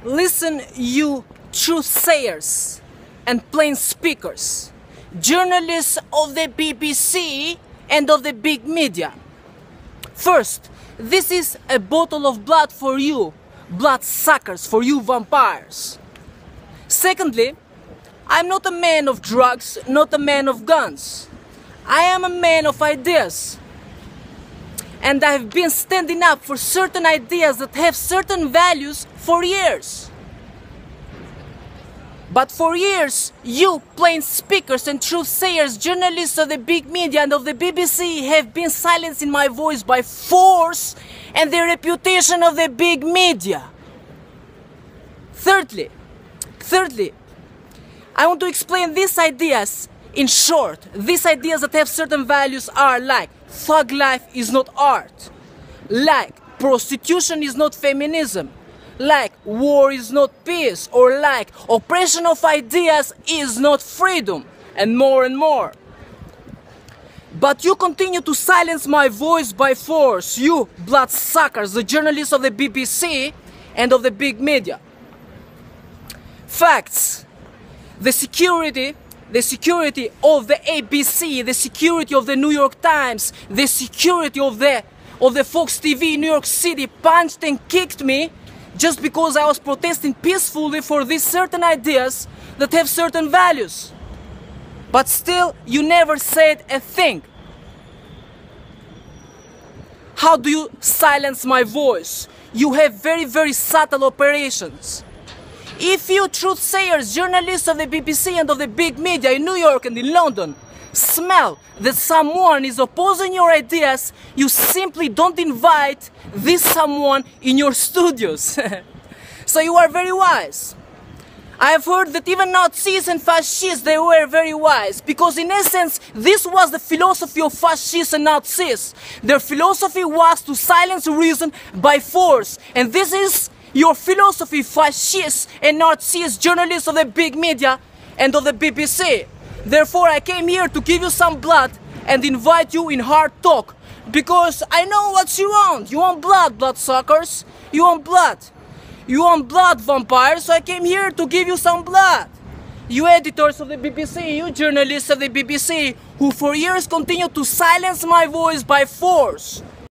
Listen, you truth sayers and plain speakers, journalists of the BBC and of the big media. First, this is a bottle of blood for you, blood suckers, for you vampires. Secondly, I'm not a man of drugs, not a man of guns. I am a man of ideas. And I've been standing up for certain ideas that have certain values for years. But for years, you plain speakers and truth sayers, journalists of the big media and of the BBC have been silencing my voice by force and the reputation of the big media. Thirdly, I want to explain these ideas in short. These ideas that have certain values are like thug life is not art, like prostitution is not feminism, like war is not peace, or like oppression of ideas is not freedom, and more and more. But you continue to silence my voice by force, you bloodsuckers, the journalists of the BBC and of the big media. Facts. The security of the ABC, the security of the New York Times, the security of the Fox TV in New York City punched and kicked me just because I was protesting peacefully for these certain ideas that have certain values. But still, you never said a thing. How do you silence my voice? You have very, very subtle operations. If you truth sayers, journalists of the BBC and of the big media in New York and in London smell that someone is opposing your ideas, you simply don't invite this someone in your studios. So you are very wise. I have heard that even Nazis and fascists, they were very wise, because in essence this was the philosophy of fascists and Nazis. Their philosophy was to silence reason by force, and this is your philosophy, fascists and Nazis, journalists of the big media and of the BBC. Therefore, I came here to give you some blood and invite you in hard talk, because I know what you want. You want blood, bloodsuckers. You want blood. You want blood, vampires. So I came here to give you some blood. You editors of the BBC, you journalists of the BBC, who for years continue to silence my voice by force.